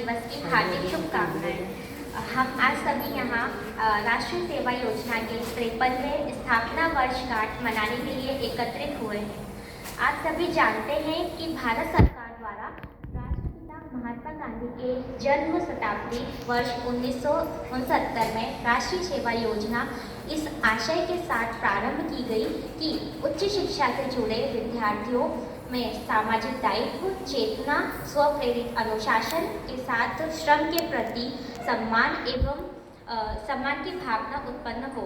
दिवस की हार्दिक शुभकामनाएं। हम आज सभी यहाँ राष्ट्रीय सेवा योजना के 53वें स्थापना वर्षगांठ मनाने के लिए एकत्रित हुए हैं। आप सभी जानते हैं कि भारत सरकार द्वारा राष्ट्रपिता महात्मा गांधी के जन्म शताब्दी वर्ष 1969 में राष्ट्रीय सेवा योजना इस आशय के साथ प्रारंभ की गई कि उच्च शिक्षा से जुड़े विद्यार्थियों में सामाजिक दायित्व, चेतना, स्वप्रेरित अनुशासन के साथ श्रम के प्रति सम्मान की भावना उत्पन्न हो।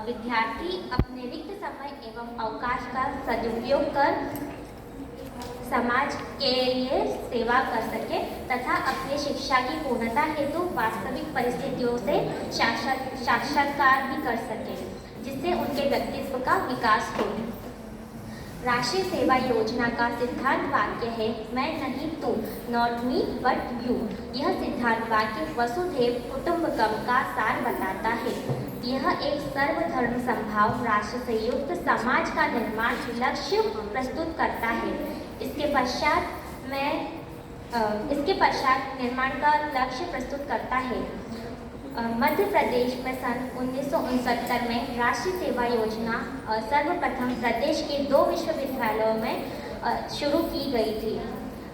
विद्यार्थी अपने रिक्त समय एवं अवकाश का सदुपयोग कर समाज के लिए सेवा कर सके तथा अपनी शिक्षा की पूर्णता हेतु वास्तविक परिस्थितियों से साक्षात्कार भी कर सके, जिससे उनके व्यक्तित्व का विकास हो। राष्ट्रीय सेवा योजना का सिद्धांत वाक्य है, मैं नहीं तू, नॉट मी बट यू। यह सिद्धांत वाक्य वसुधैव कुटुंबकम का सार बताता है। यह एक सर्वधर्म समभाव राष्ट्र संयुक्त समाज का निर्माण लक्ष्य प्रस्तुत करता है। इसके पश्चात निर्माण का लक्ष्य प्रस्तुत करता है। मध्य प्रदेश में सन 1969 में राष्ट्रीय सेवा योजना सर्वप्रथम प्रदेश के 2 विश्वविद्यालयों में शुरू की गई थी।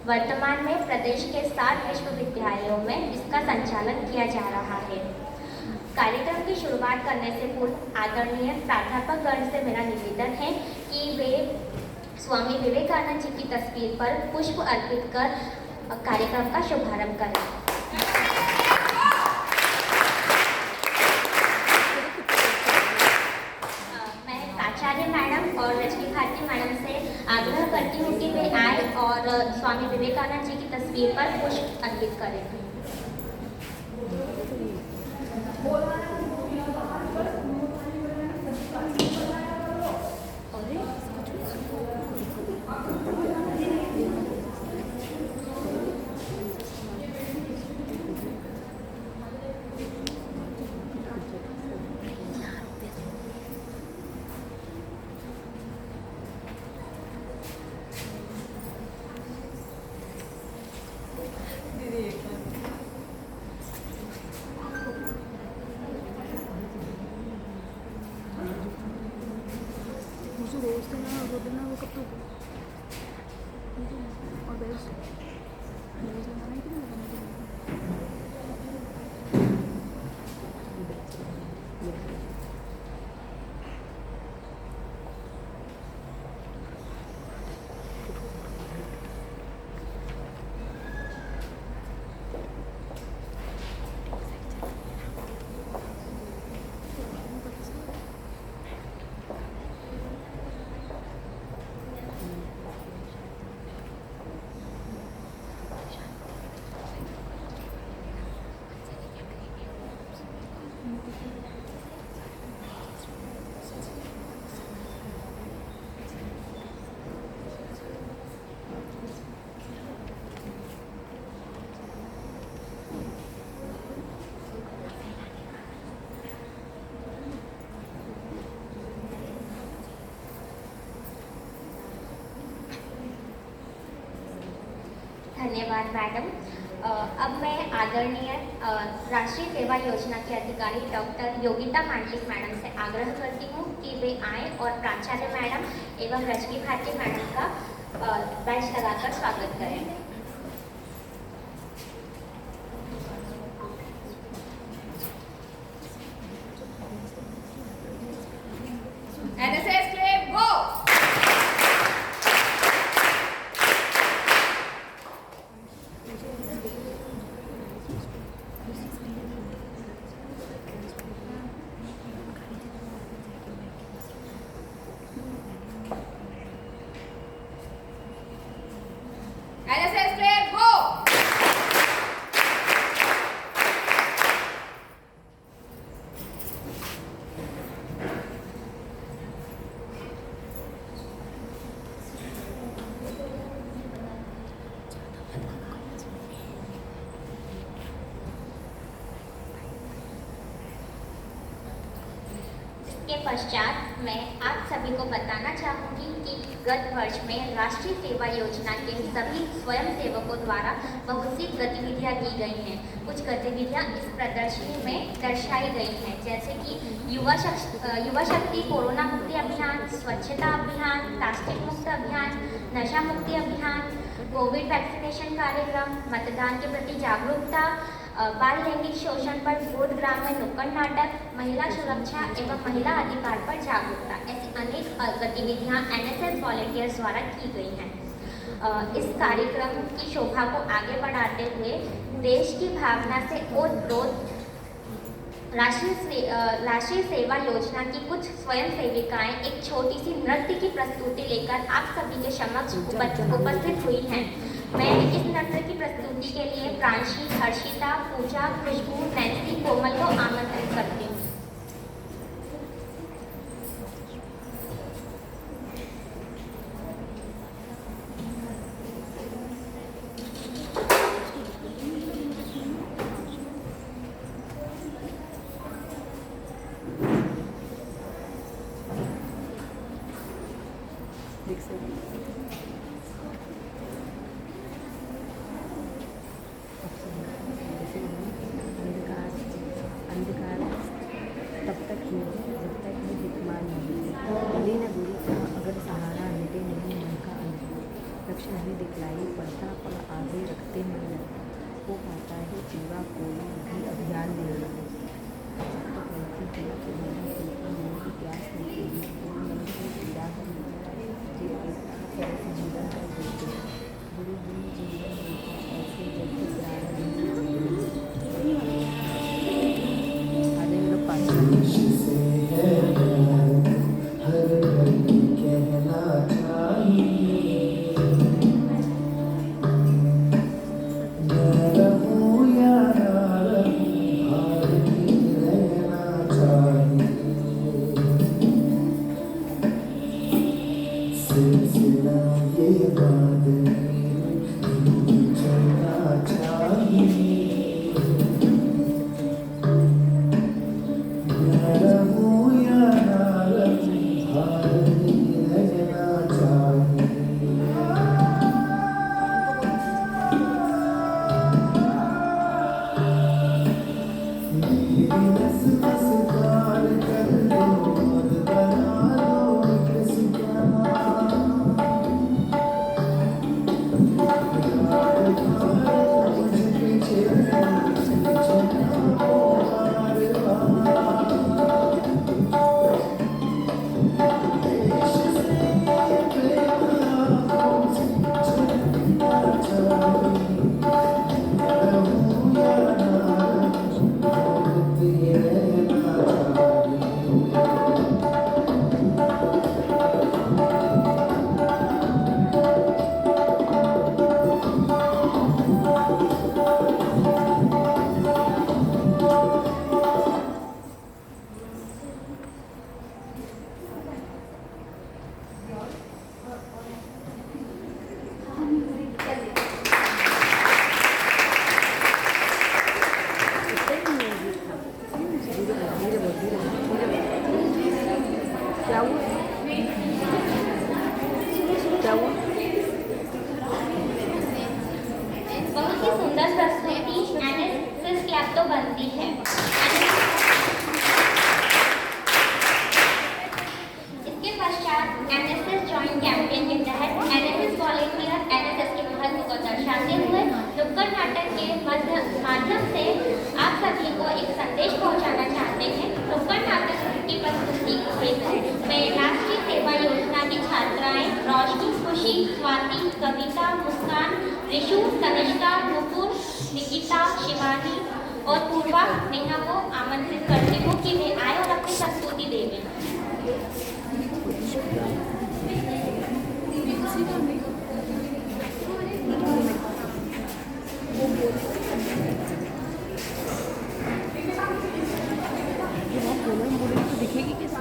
वर्तमान में प्रदेश के 7 विश्वविद्यालयों में इसका संचालन किया जा रहा है। कार्यक्रम की शुरुआत करने से पूर्व आदरणीय प्राध्यापक गण से मेरा निवेदन है कि वे स्वामी विवेकानंद जी की तस्वीर पर पुष्प अर्पित कर कार्यक्रम का शुभारंभ करें। मैडम और रजनी भारती मैडम से आग्रह करती हूँ कि वे आए और स्वामी विवेकानंद जी की तस्वीर पर पुष्प अर्पित करें। धन्यवाद मैडम। अब मैं आदरणीय राष्ट्रीय सेवा योजना के अधिकारी डॉक्टर योगिता मांडलिक मैडम से आग्रह करती हूँ कि वे आएँ और प्राचार्य मैडम एवं रजनी भारती मैडम का बैच लगाकर स्वागत करें। NSS के पश्चात मैं आप सभी को बताना चाहूँगी कि गत वर्ष में राष्ट्रीय सेवा योजना के सभी स्वयंसेवकों द्वारा बहुत सी गतिविधियाँ की गई हैं। कुछ गतिविधियाँ इस प्रदर्शनी में दर्शाई गई हैं, जैसे कि युवा शक्ति कोरोना मुक्ति अभियान, स्वच्छता अभियान, प्लास्टिक मुक्त अभियान, नशा मुक्ति अभियान, कोविड वैक्सीनेशन कार्यक्रम, मतदान के प्रति जागरूकता, बाल लैंगिक शोषण पर बोध ग्राम में नुक्कड़ नाटक, महिला सुरक्षा एवं महिला अधिकार पर जागरूकता, ऐसी अनेक गतिविधियां एनएसएस वॉलंटियर्स द्वारा की गई हैं। इस कार्यक्रम की शोभा को आगे बढ़ाते हुए देश की भावना से ओतप्रोत राष्ट्रीय सेवा योजना की कुछ स्वयं सेविकाएं एक छोटी सी नृत्य की प्रस्तुति लेकर आप सभी के समक्ष उपस्थित हुई हैं। मैं इस नृत्य की प्रस्तुति के लिए प्रांशी, हर्षिता, पूजा, खुशबू, नैन्सी, कोमल को आमंत्रित करती हूँ। अंधकार तब तक ही जब तक ये विद्यमान नहीं बुरी न बुरी का अगर सहारा मिटे नहीं मन का अंधकार लक्ष्य नहीं दिखलाई पड़ता पर आगे रखते मन लगता हो पाता है पूरा कोई भी अभियान नहीं जब तक रहती है कि मन की प्यास निकलेगी तो मन की पीड़ा ऐसे जीवन का जीते बुरी बुरी जीवन ऐसे जब तक माध्यम से आप सभी को एक संदेश पहुंचाना चाहते हैं। नुक्कड़ नाटक की प्रस्तुति में राष्ट्रीय सेवा योजना की छात्राएं रोशनी, खुशी, स्वाति, कविता, मुस्कान, रिशु, तनिष्का, नुपुर, निकिता, शिवानी और पूर्वा, नेहा को आमंत्रित करती हूँ कि वे आए और अपनी प्रस्तुति देंगे। दिखेगी कैसे?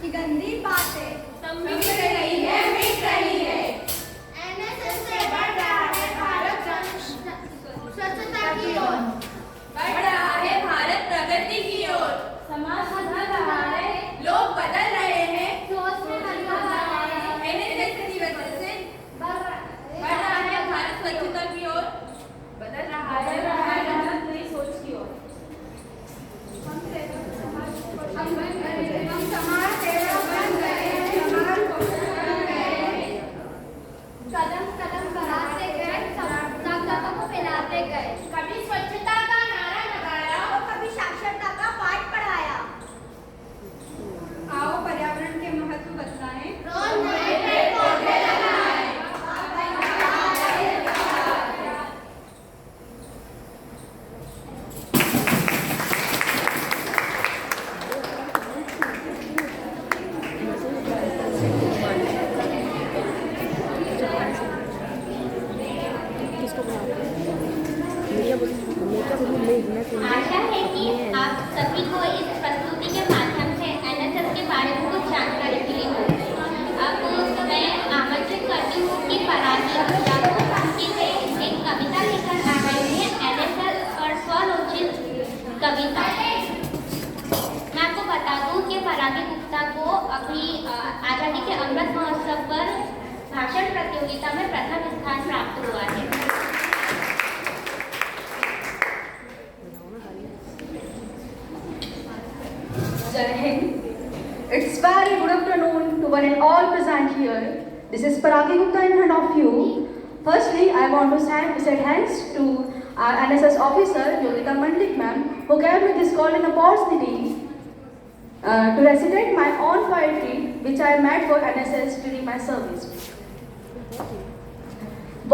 की गंदी बातें मिट रही है। एनएसएस से बढ़ रहा है भारत स्वच्छता की ओर, बढ़ रहा है भारत प्रगति की ओर। समाज सुधर रहा है, लोग बदल रहे हैं। सोच में बदलाव आ रहा है, एनएसएस की वजह से बढ़ रहा है भारत स्वच्छता की ओर। बदल रहा है भारत नई सोच की ओर। हम समाज सेवक बन गए हैं, समाज को बन गए हैं। कदम कदम बढ़ाते गए, साक्षरता को फैलाते गए, कभी स्वच्छता का नारा लगाया, और कभी साक्षरता का पाठ पढ़ाया। आओ पर्यावरण के महत्व बतलाएं। रोज नए पेड़ पौधे लगाएं। किसको बुलाते हैं? आशा है कि आप सभी को इस प्रस्तुति के माध्यम से एनएसएस के बारे में कुछ जानकारी मिली होगी। अब मैं आमंत्रित करती हूँ कि परागी गुप्ता को से एक कविता लेकर आ रही है, एनएसएस पर स्वरोचित कविता। मैं आपको बता दूँ कि परागी गुप्ता को अभी आज़ादी के अमृत महोत्सव पर भाषण प्रतियोगिता में प्रथम स्थान प्राप्त हुआ है। Jai Hind. It's very good afternoon to one and all present here. This is Paragi Gupta in front of you. Firstly, I want to send thanks to our NSS officer, Yogita Mandlik ma'am, who gave me this golden opportunity to recite my own poetry, which I made for NSS during my service.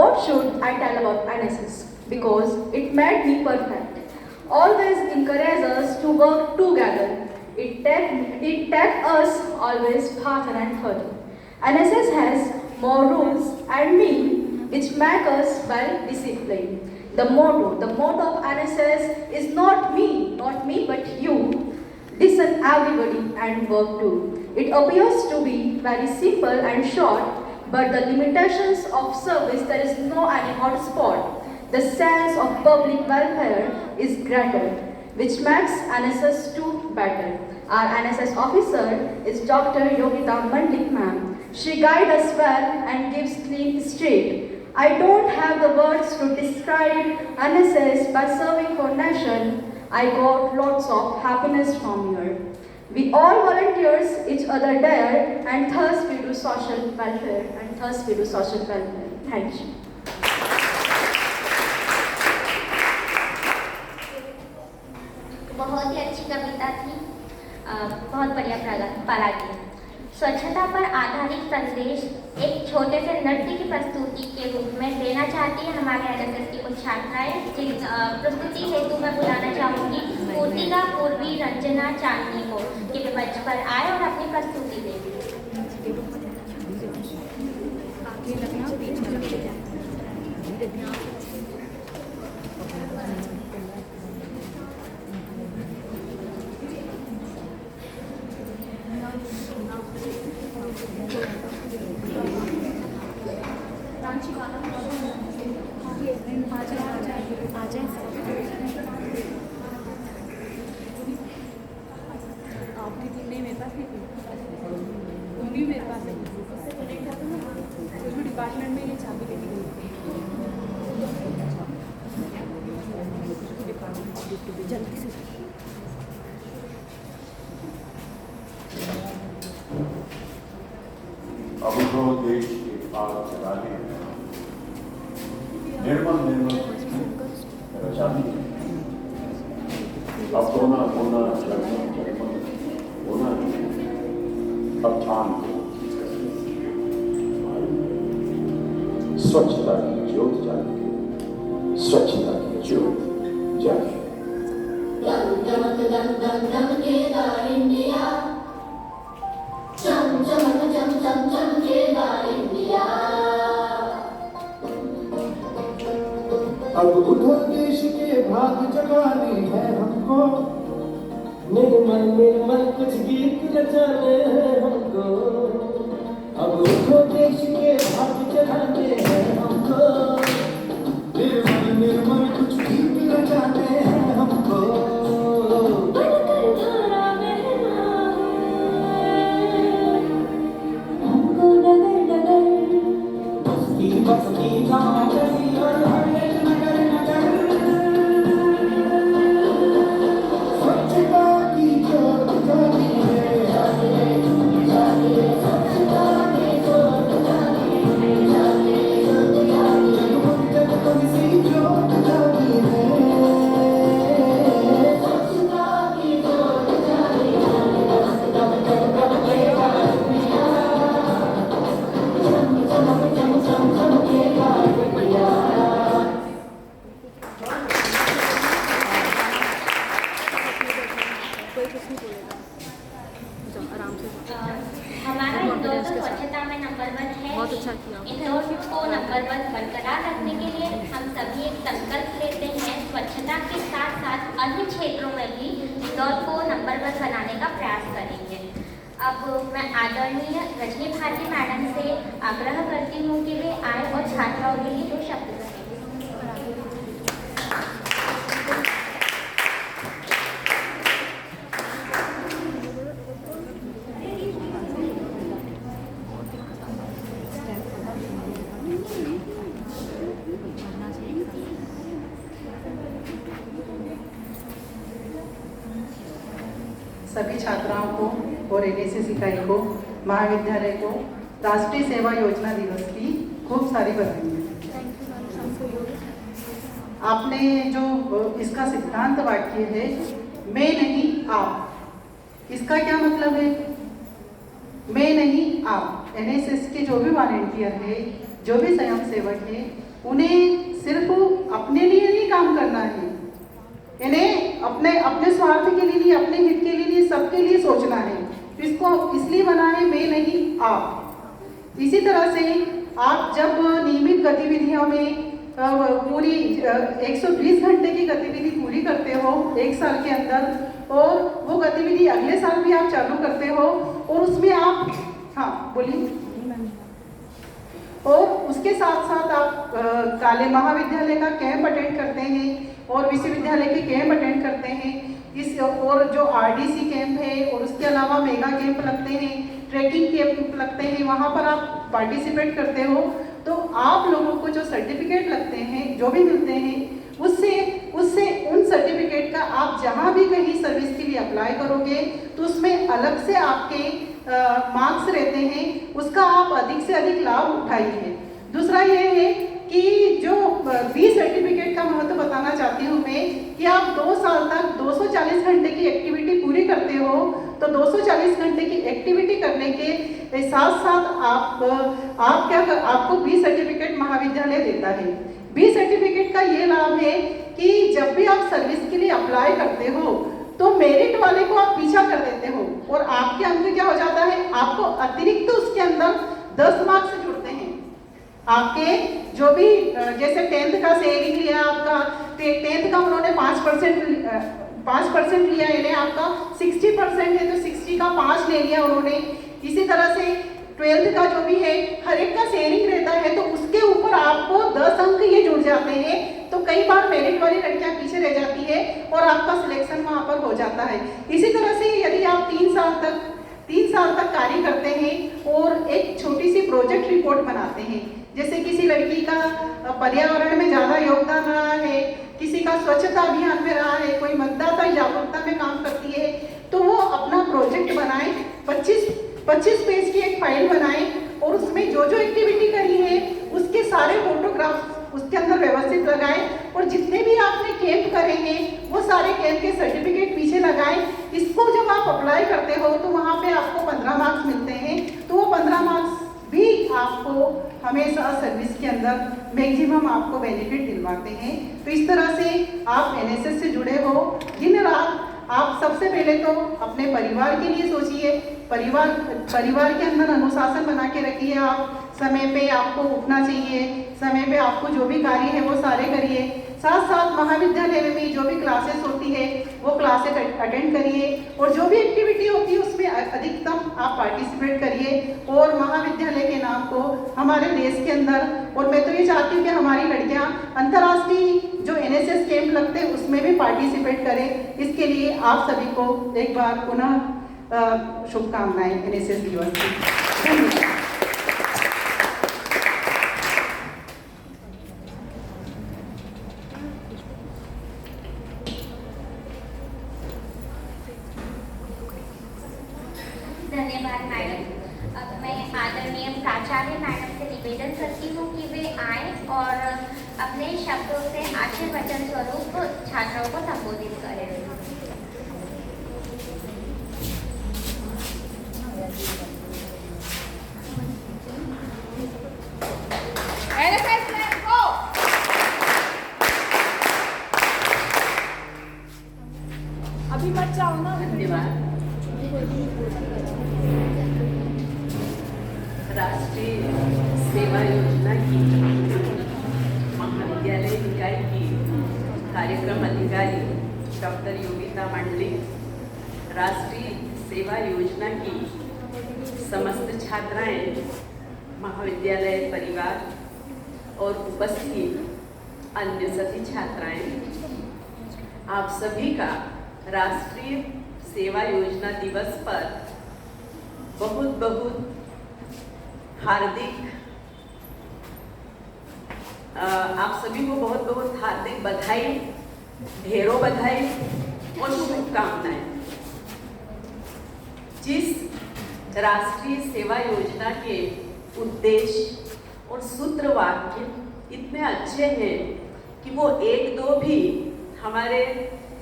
What should I tell about NSS? Because it made me perfect. Always encourage us to work together. It takes us always farther and further. NSS has more rules and me, which make us well disciplined. The motto of NSS is not me, but you. Listen everybody and work too. It appears to be very simple and short, but the limitations of service, there is no any hotspot. The sense of public welfare is greater, which makes NSS too better. Our NSS officer is Dr. Yogita Mandlik ma'am. She guides us well and gives clean straight. I don't have the words to describe NSS by serving for nation. I got lots of happiness from here. We all volunteers each other there, and thus we do social welfare. Thank you. बहुत ही अच्छी कविता थी, बहुत बढ़िया परागी। स्वच्छता पर आधारित संदेश एक छोटे से नृत्य की प्रस्तुति के रूप में देना चाहती है हमारे एनएसएस की कुछ छात्राएं, जिन प्रस्तुति हेतु मैं बुलाना चाहूँगी पूर्तिका, पूर्वी, रंजना, चांदनी को कि वे मंच पर आए और अपनी प्रस्तुति दें। डिपार्टमेंट में ये चाबी लेके गई। जल्दी से अभी तो देश के पास चलाने निर्मल चाबी अब होना अब ठान स्वच्छता की ज्योत जागे, स्वच्छता की ज्योत जागे। अब उधर देश के भाग जगाने हैं हमको, निर्मल निर्मल कुछ गीत रचाने हैं हमारा इंदौर तो स्वच्छता में नंबर 1 है। बहुत अच्छा किया। इंदौर को नंबर 1 बरकरार रखने के लिए हम सभी एक संकल्प लेते हैं। स्वच्छता के साथ साथ अन्य क्षेत्रों में भी इंदौर को नंबर 1 बनाने का प्रयास करेंगे। अब मैं आदरणीय रजनी भारती मैडम से आग्रह करती हूँ कि वे आए और छात्राओं के लिए 2 शब्द कहें। सभी छात्राओं को और एनएसएस इकाई को, महाविद्यालय को राष्ट्रीय सेवा योजना दिवस की खूब सारी बधाई। आपने जो इसका सिद्धांत वाक्य है, मैं नहीं आप, इसका क्या मतलब है? मैं नहीं आप। एनएसएस के जो भी वॉलंटियर है, जो भी स्वयं सेवक है, उन्हें सिर्फ अपने लिए नहीं काम करना है, इन्हें अपने स्वार्थ के लिए नहीं, अपने हित के लिए नहीं, सबके लिए सोचना है। इसको इसलिए बना है मैं नहीं आप। इसी तरह से आप जब नियमित गतिविधियों में पूरी 120 घंटे की गतिविधि पूरी करते हो 1 साल के अंदर, और वो गतिविधि अगले साल भी आप चालू करते हो, और उसमें आप, हाँ बोलिए, और उसके साथ साथ आप काले महाविद्यालय का कैंप अटेंड करते हैं और विश्वविद्यालय के कैंप अटेंड करते हैं। इस और जो आरडीसी कैंप है, और उसके अलावा मेगा कैंप लगते हैं, ट्रैकिंग कैंप लगते हैं, वहाँ पर आप पार्टिसिपेट करते हो, तो आप लोगों को जो सर्टिफिकेट लगते हैं, जो भी मिलते हैं, उससे उन सर्टिफिकेट का आप जहाँ भी कहीं सर्विस के लिए अप्लाई करोगे तो उसमें अलग से आपके मार्क्स रहते हैं, उसका आप अधिक से अधिक लाभ उठाइए। दूसरा ये है कि जो बी सर्टिफिकेट का महत्व बताना चाहती हूँ मैं, कि आप 2 साल तक 240 घंटे की एक्टिविटी पूरी करते हो, तो 240 घंटे की एक्टिविटी करने के साथ साथ आपको बी सर्टिफिकेट महाविद्यालय देता है। बी सर्टिफिकेट का ये लाभ है कि जब भी आप सर्विस के लिए अप्लाई करते हो तो मेरिट वाले को आप पीछा कर देते हो, और आपके अंक क्या हो जाता है, आपको अतिरिक्त उसके अंदर 10 मार्क्स जुड़ते हैं। आपके जो भी जैसे 10th का शेयरिंग लिया, आपका 10th का उन्होंने 5% लिया, इन्हें आपका 60% है तो 60 का 5 ले लिया उन्होंने। इसी तरह से 12th का जो भी है, हर एक का शेयरिंग रहता है, तो उसके ऊपर आपको 10 अंक ये जुड़ जाते हैं। तो कई बार मेरिट वाली लड़कियां पीछे रह जाती है और आपका सिलेक्शन वहां पर हो जाता है। इसी तरह से यदि आप 3 साल तक कार्य करते हैं और एक छोटी सी प्रोजेक्ट रिपोर्ट बनाते हैं, जैसे किसी लड़की का पर्यावरण में ज़्यादा योगदान रहा है, किसी का स्वच्छता अभियान में रहा है, कोई मतदाता जागरूकता में काम करती है, तो वो अपना प्रोजेक्ट बनाए, 25 पेज की एक फाइल बनाए, और उसमें जो जो एक्टिविटी करी है उसके सारे फोटोग्राफ्स उसके अंदर व्यवस्थित लगाएं, और जितने भी आपने कैंप करे हैं वो सारे कैंप के सर्टिफिकेट पीछे लगाएं। इसको जब आप अप्लाई करते हो तो वहाँ पे आपको 15 मार्क्स मिलते हैं, तो वो 15 मार्क्स भी आपको हमेशा सर्विस के अंदर मैक्सिमम आपको बेनिफिट दिलवाते हैं। तो इस तरह से आप एनएसएस से जुड़े हो। दिन रात आप सबसे पहले तो अपने परिवार के लिए सोचिए, परिवार के अंदर अनुशासन बना के रखिए। आप समय पे आपको उठना चाहिए, समय पे आपको जो भी कार्य है वो सारे करिए। साथ साथ महाविद्यालय में जो भी क्लासेस होती है वो क्लासेस अटेंड करिए, और जो भी एक्टिविटी होती है उसमें अधिकतम आप पार्टिसिपेट करिए, और महाविद्यालय के नाम को हमारे देश के अंदर, और मैं तो ये चाहती हूँ कि हमारी लड़कियाँ अंतर्राष्ट्रीय जो एनएसएस कैंप लगते हैं उसमें भी पार्टिसिपेट करें। इसके लिए आप सभी को एक बार पुनः शुभकामनाएं एनएसएस दिवस की। धन्यवाद। धन्यवाद मैडम। अब मैं आदरणीय प्राचार्य मैडम से निवेदन करती हूँ कि वे आए और अपने शब्दों से आशीर्वचन स्वरूप छात्रों को संबोधित करें। अभी मत जाओ ना। धन्यवाद। राष्ट्रीय सेवा योजना की महाविद्यालय इकाई की कार्यक्रम अधिकारी डॉक्टर योगिता मंडलिक, राष्ट्रीय सेवा योजना की समस्त छात्राएं, महाविद्यालय परिवार और उपस्थित अन्य सभी छात्राएं, आप सभी का राष्ट्रीय सेवा योजना दिवस पर बहुत बहुत हार्दिक, आप सभी को बहुत बहुत हार्दिक बधाई, ढेरों बधाई और शुभकामनाएं। जिस राष्ट्रीय सेवा योजना के उद्देश्य और सूत्र वाक्य इतने अच्छे हैं कि वो एक दो भी हमारे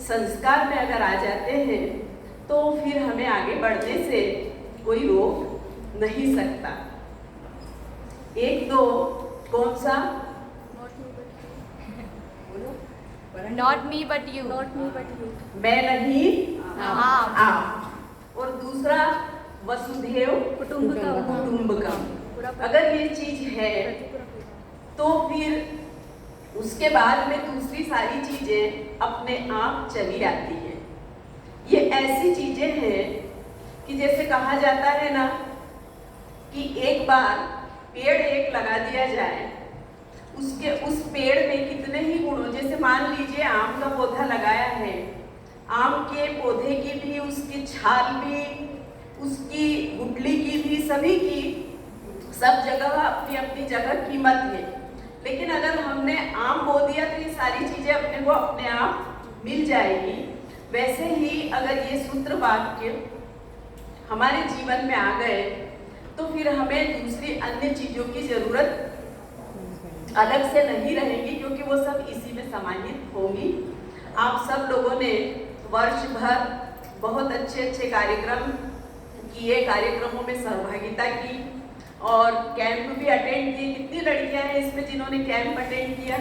संस्कार में अगर आ जाते हैं तो फिर हमें आगे बढ़ने से कोई रोक नहीं सकता। एक दो कौन सा? Not me but you. मैं नहीं आप। और दूसरा वसुधैव कुटुंबकम। अगर ये चीज है तो फिर उसके बाद में दूसरी सारी चीजें अपने आप चली आती हैं। ये ऐसी चीजें हैं कि जैसे कहा जाता है ना कि एक बार पेड़ एक लगा दिया जाए, उस पेड़ में कितने ही गुणों, जैसे मान लीजिए आम का पौधा लगाया है, आम के पौधे की भी, उसकी छाल भी, उसकी गुठली की भी, सभी की सब जगह अपनी अपनी जगह कीमत है। लेकिन अगर हमने आम बो दिया तो ये सारी चीजें अपने को अपने आप मिल जाएगी। वैसे ही अगर ये सूत्र वाक्य हमारे जीवन में आ गए तो फिर हमें दूसरी अन्य चीजों की जरूरत अलग से नहीं रहेगी, क्योंकि वो सब इसी में समाहित होंगी। आप सब लोगों ने वर्ष भर बहुत अच्छे अच्छे कार्यक्रम किए, कार्यक्रमों में सहभागिता की और कैंप भी अटेंड किए। कितनी लड़कियां हैं इसमें जिन्होंने कैंप अटेंड किया?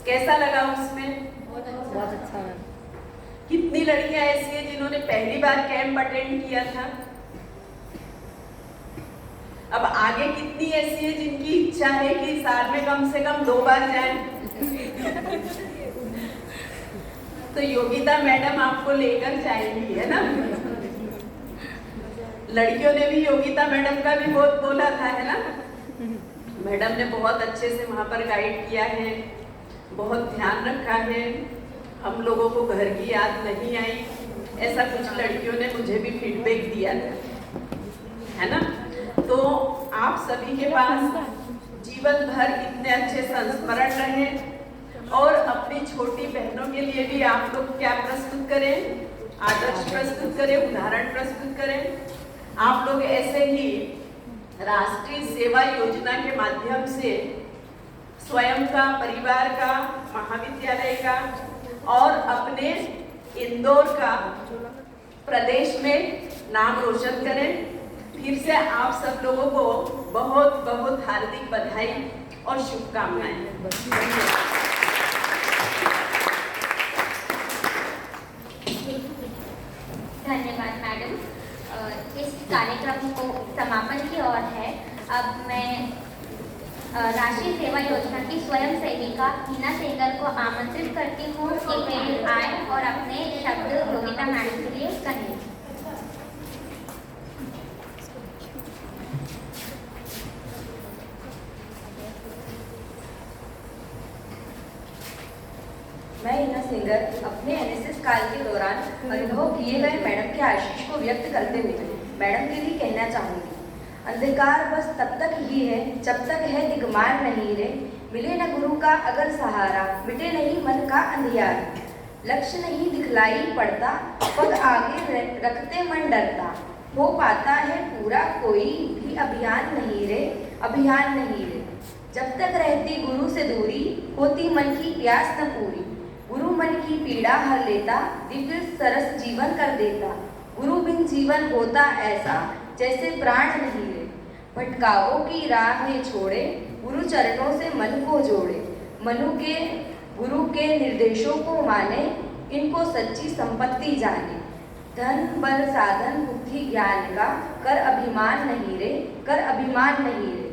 कैसा लगा उसमें? बहुत अच्छा लगा। कितनी लड़कियां ऐसी हैं जिन्होंने पहली बार कैंप अटेंड किया था? अब आगे कितनी ऐसी है जिनकी इच्छा है कि साल में कम से कम 2 बार जाएं? तो योगिता मैडम आपको लेकर जाएंगी, है ना? लड़कियों ने भी योगिता मैडम का भी बहुत बोला था, है ना? मैडम ने बहुत अच्छे से वहाँ पर गाइड किया है, बहुत ध्यान रखा है। हम लोगों को घर की याद नहीं आई, ऐसा कुछ लड़कियों ने मुझे भी फीडबैक दिया था, है ना? तो आप सभी के पास जीवन भर इतने अच्छे संस्मरण रहे और अपनी छोटी बहनों के लिए भी आप लोग क्या प्रस्तुत करें? आदर्श प्रस्तुत करें, उदाहरण प्रस्तुत करें। आप लोग ऐसे ही राष्ट्रीय सेवा योजना के माध्यम से स्वयं का, परिवार का, महाविद्यालय का और अपने इंदौर का, प्रदेश में नाम रोशन करें। फिर से आप सब लोगों को बहुत बहुत हार्दिक बधाई और शुभकामनाएं। धन्यवाद मैडम। इस कार्यक्रम को समापन की ओर है। अब मैं राष्ट्रीय सेवा योजना की स्वयं सेविका हीना सेंगर को आमंत्रित करती हूँ कि वे आए और अपने शब्द योगिता मैडम के लिए कहें। मैं हीना सेंगर अपने एनएसएस काल के दौरान अनुभव किए गए मैडम के आशीष को व्यक्त करते हुए मैडम के लिए कहना चाहूँगी। अंधकार बस तब तक ही है जब तक है दिगमार नहीं रे, मिले न गुरु का अगर सहारा, मिटे नहीं मन का अंधियार। लक्ष्य नहीं दिखलाई पड़ता, पग आगे रखते मन डरता, हो पाता है पूरा कोई भी अभियान नहीं रे, अभियान नहीं रे। जब तक रहती गुरु से दूरी, होती मन की प्यास न पूरी। गुरु मन की पीड़ा हर लेता, दिव्य सरस जीवन कर देता। गुरु बिन जीवन होता ऐसा, जैसे प्राण नहीं रे। भटकावों की राहें छोड़े, गुरु चरणों से मन को जोड़े। गुरु के निर्देशों को माने, इनको सच्ची संपत्ति जाने। धन बल साधन बुद्धि ज्ञान का, कर अभिमान नहीं रे, कर अभिमान नहीं रे।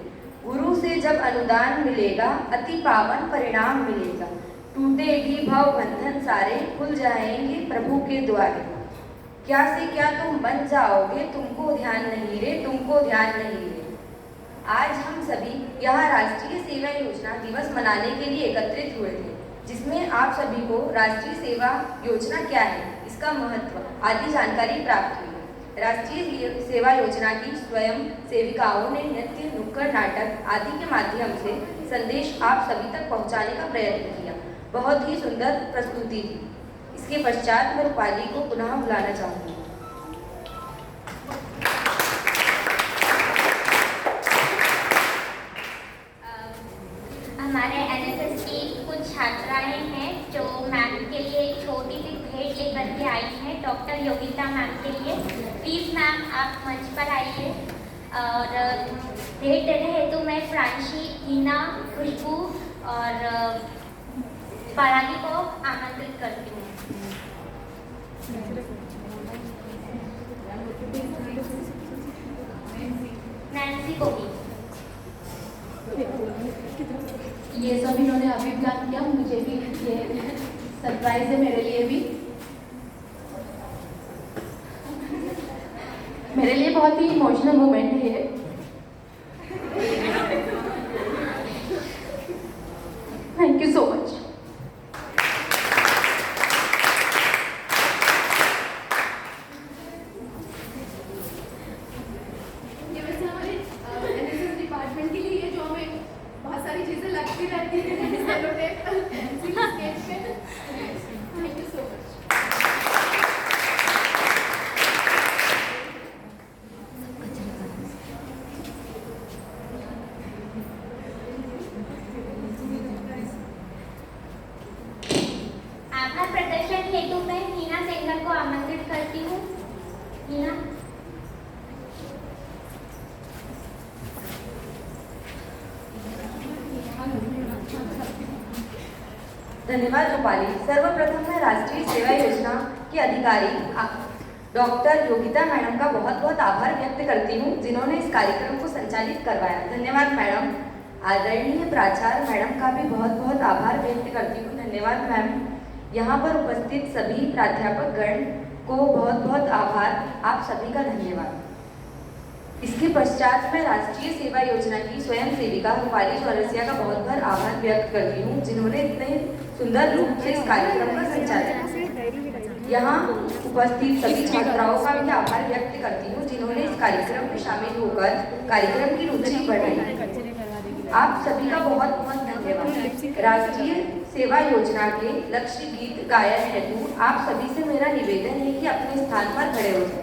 गुरु से जब अनुदान मिलेगा, अति पावन परिणाम मिलेगा। टूटेगी भव बंधन सारे, खुल जाएंगे प्रभु के द्वारे। क्या से क्या तुम बन जाओगे, तुमको ध्यान नहीं रे, तुमको ध्यान नहीं रे। आज हम सभी यहाँ राष्ट्रीय सेवा योजना दिवस मनाने के लिए एकत्रित हुए थे, जिसमें आप सभी को राष्ट्रीय सेवा योजना क्या है, इसका महत्व आदि जानकारी प्राप्त हुई। राष्ट्रीय सेवा योजना की स्वयं सेविकाओं ने नृत्य, नुक्कड़ नाटक आदि के माध्यम से संदेश आप सभी तक पहुंचाने का प्रयत्न किया। बहुत ही सुंदर प्रस्तुति थी। इसके पश्चात मैं रूपाली को पुनः बुलाना चाहूँगी। हमारे एनएसएस की कुछ छात्राएं हैं जो मैम के लिए एक छोटी सी भेंट लेकर के आई हैं, डॉक्टर योगिता मैम के लिए। प्लीज़ मैम आप मंच पर आइए और भेंट देने हेतु मैं प्रांशी, हीना, खुशबू और परागी को आमंत्रित करती हूँ। नैन्सी को भी। ये सब इन्होंने अभी प्लान किया, मुझे भी ये सरप्राइज है मेरे लिए भी। मेरे लिए बहुत ही इमोशनल मोमेंट है ये। Thank you so much. हेतु मैं हीना सेंगर को आमंत्रित करती हूँ। हीना। धन्यवाद रूपाली। सर्वप्रथम मैं राष्ट्रीय सेवा योजना के अधिकारी डॉक्टर योगिता मैडम का बहुत बहुत आभार व्यक्त करती हूँ, जिन्होंने इस कार्यक्रम को संचालित करवाया। धन्यवाद मैडम। आदरणीय प्राचार्य मैडम का भी बहुत बहुत आभार व्यक्त करती हूँ। धन्यवाद मैम। यहाँ पर उपस्थित सभी प्राध्यापक गण को बहुत बहुत आभार, आप सभी का धन्यवाद। इसके पश्चात मैं राष्ट्रीय सेवा योजना की स्वयं सेविका रूपाली चौरसिया का बहुत बहुत आभार व्यक्त करती हूँ, जिन्होंने इतने सुंदर रूप से इस कार्यक्रम का संचालन किया। यहाँ उपस्थित सभी छात्राओं का भी आभार व्यक्त करती हूँ, जिन्होंने इस कार्यक्रम में शामिल होकर कार्यक्रम की रुचि बढ़ाई। आप सभी का बहुत बहुत धन्यवाद। राष्ट्रीय सेवा योजना के लक्ष्य गीत गायन हेतु आप सभी से मेरा निवेदन है कि अपने स्थान पर खड़े हो जाएं।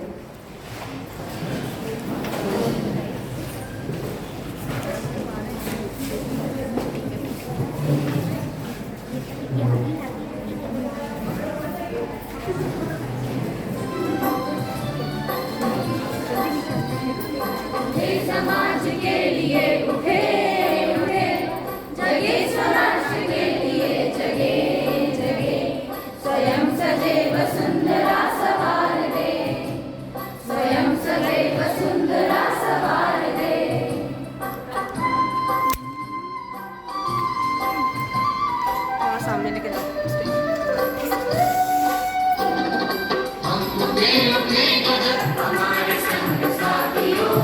समाज के लिए उठे उठे, जगे स्वराष्ट्र के लिए जगे जगे, स्वयं सजे वसुंधरा सवार दे, स्वयं सजे वसुंधरा सवार दे। सामने लेके जाओ। हमारे संग साथियों,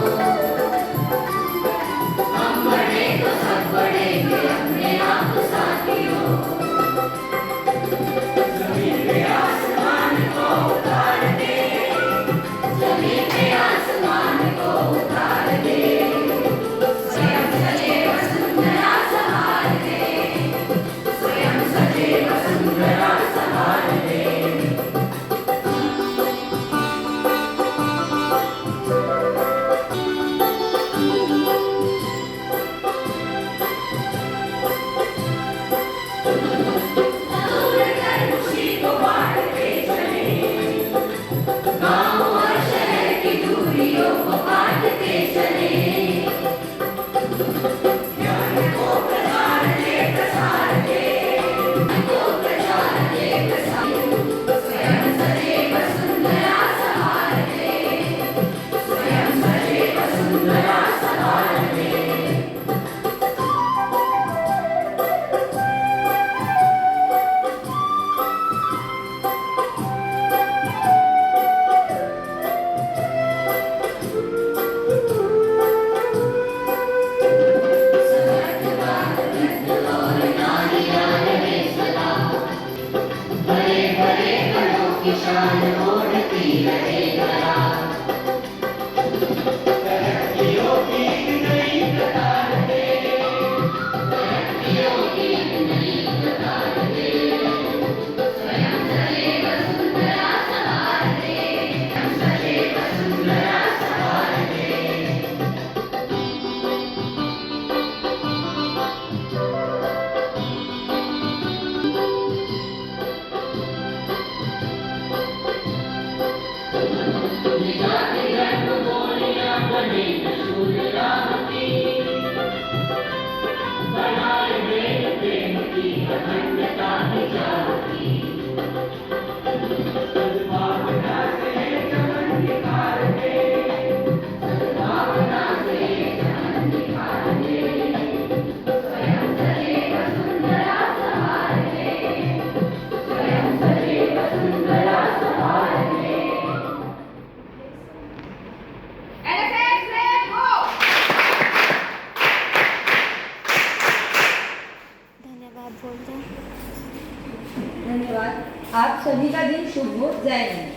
धन्यवाद। आप सभी का दिन शुभ हो। जय हिंद।